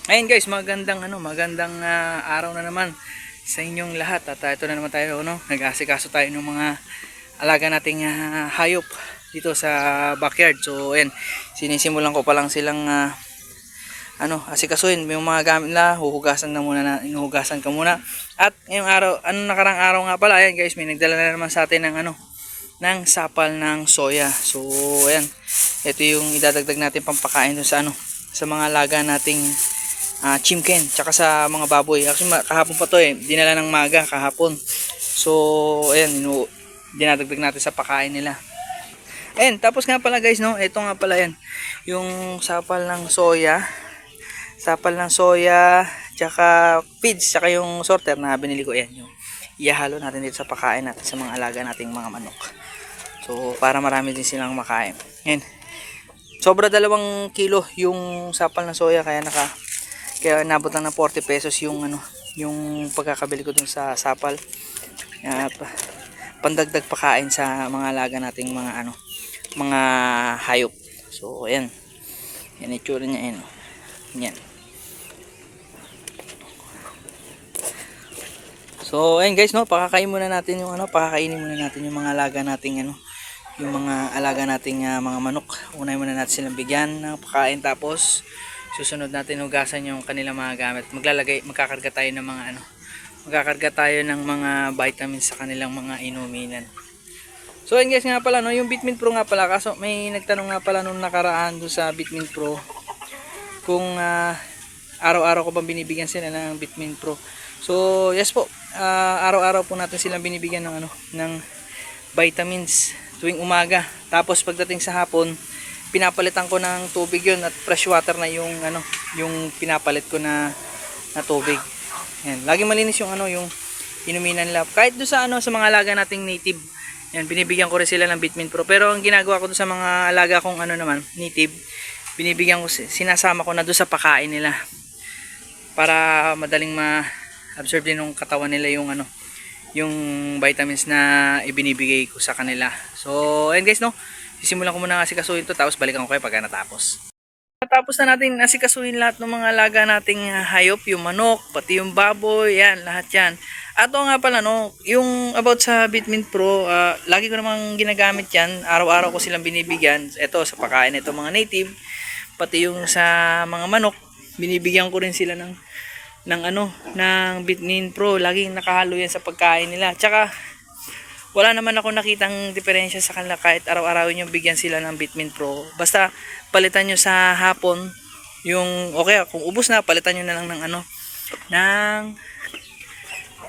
Ayun guys, magandang araw na naman sa inyong lahat. At ito na naman tayo, nag-aasikaso tayo ng mga alaga nating hayop dito sa backyard. So ayan, sinisimulan ko pa lang silang asikasuhin. Yung mga gamit nila, hinuhugasan ka muna. At ngayong araw, nakarang araw nga pala, ayan guys, may nagdala na naman sa atin ng sapal ng soya. So ayan, ito yung idadagdag natin pampakain dun sa mga alaga nating chimken tsaka sa mga baboy. Actually kahapon pa to dinala ng maga kahapon. So ayan, dinadagdag natin sa pakain nila. Ayan, tapos nga pala guys, ito nga pala yan, yung sapal ng soya tsaka feeds tsaka yung sorter na binili ko. Ayan, yung ihalo natin dito sa pakain natin sa mga alaga nating mga manok. So para marami din silang makain. Ayan, sobra 2 kilo yung sapal ng soya, kaya nabot lang ng 40 pesos yung pagkakabili ko dun sa sapal. Pandagdag pakain sa mga alaga nating mga hayop. So ayan, yan itsura niya. Yan. So ayan guys, pakakainin muna natin yung mga alaga nating yung mga alaga nating mga manok. Unahin muna natin silang bigyan ng pakain, tapos susunod natin hugasan yung kanilang mga gamit. Magkakarga tayo ng mga vitamins sa kanilang mga inuminan. So ayun guys, nga pala yung Bitmin Pro nga pala, kaso may nagtanong nga pala nung nakaraan doon sa Bitmin Pro kung araw-araw ko bang binibigyan sila ng Bitmin Pro. So yes po, araw-araw po natin silang binibigyan ng vitamins tuwing umaga. Tapos pagdating sa hapon, pinapalitan ko ng tubig yun, at fresh water na yung pinapalit ko na tubig. Yan, laging malinis yung yung inuminan nila. Kahit do sa sa mga alaga nating native, yan, binibigyan ko rin sila ng Bitmin Pro. Pero ang ginagawa ko do sa mga alaga kong naman native, sinasama ko na do sa pakain nila para madaling ma-absorb din ng katawan nila yung vitamins na ibinibigay ko sa kanila. So ayun guys, sisimulan ko muna asikasuhin to, tapos balikan ko kayo pagka natapos. Natapos na natin asikasuhin lahat ng mga alaga nating hayop, yung manok, pati yung baboy, yan, lahat yan. At nga pala, yung about sa Bitmin Pro, lagi ko namang ginagamit yan, araw-araw ko silang binibigyan. Ito sa pakain, ito mga native, pati yung sa mga manok, binibigyan ko rin sila ng Bitmin Pro. Laging nakahalo yan sa pagkain nila. Tsaka wala naman ako nakitang diferensya sa kanila kahit araw-arawin yung bigyan sila ng Bitmin Pro. Basta palitan nyo sa hapon yung, okay, kung ubos na, palitan nyo na lang ng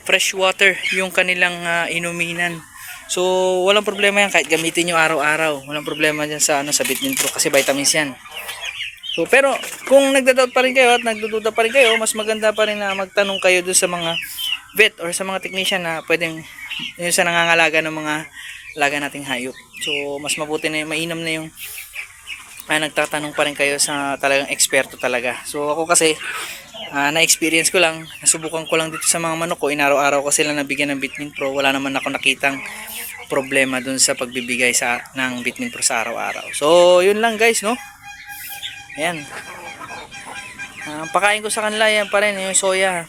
fresh water yung kanilang inuminan. So walang problema yan kahit gamitin nyo araw-araw. Walang problema dyan sa Bitmin Pro kasi vitamins yan. So pero kung nagdadoubt pa rin kayo at nagdududa pa rin kayo, mas maganda pa rin na magtanong kayo doon sa mga vet or sa mga technician na pwedeng yun sa nangangalaga ng mga alaga nating hayop. So mas mabuti na mainam na yung nagtatanong pa rin kayo sa talagang eksperto talaga. So ako kasi na-experience ko lang, nasubukan ko lang dito sa mga manok ko, inaraw-araw ko sila nabigyan ng Bitmin Pro. Wala naman ako nakitang problema dun sa pagbibigay ng Bitmin Pro sa araw-araw. So yun lang guys, ayan, pakain ko sa kanila yan pa rin yung soya.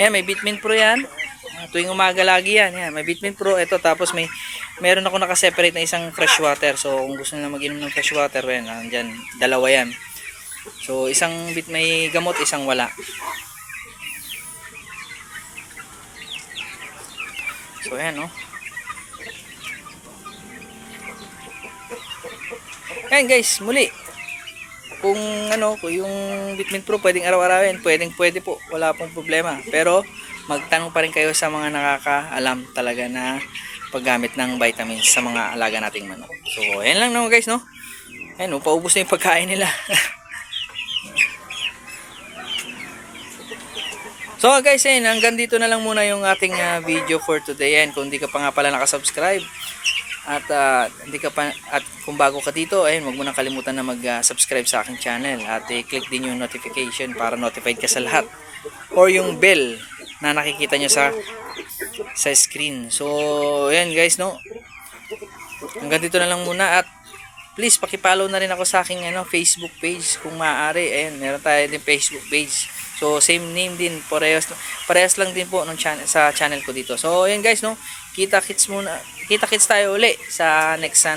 Ayan, may Bitmin Pro yan. Tuwing umaga lagi yan. Ayan, may Bitmin Pro. Ito, tapos meron ako nakaseparate na isang fresh water. So, kung gusto nila mag-inom ng fresh water, ayan, dyan, 2 yan. So, isang may gamot, isang wala. So, ayan, Ayan, guys, muli. Kung yung Bitmin Pro pwedeng araw-arawin, pwede po, wala pong problema. Pero magtanong pa rin kayo sa mga nakakaalam talaga na paggamit ng vitamins sa mga alaga nating manok. So ayan lang guys, ayan, paubos na yung pagkain nila. So guys, ayan, hanggang dito na lang muna yung ating video for today. Ayan, kung hindi ka pa nga pala nakasubscribe at kung bago ka dito, ayun, wag mo nang kalimutan na mag-subscribe sa aking channel at i-click din yung notification para notified ka sa lahat, or yung bell na nakikita nyo sa screen. So ayan guys, hanggang dito na lang muna, at please paki-follow na rin ako sa aking Facebook page kung maaari. Ayan, meron tayo din Facebook page. So same name din, parehas lang din po sa channel ko dito. So ayan guys, no, kita-kits tayo uli sa next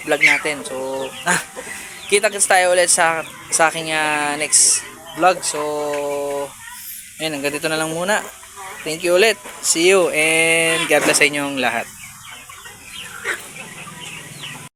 vlog natin. So kita-kits tayo ulit sa aking next vlog. So ayan, hanggang dito na lang muna. Thank you ulit. See you and God bless sa inyong lahat.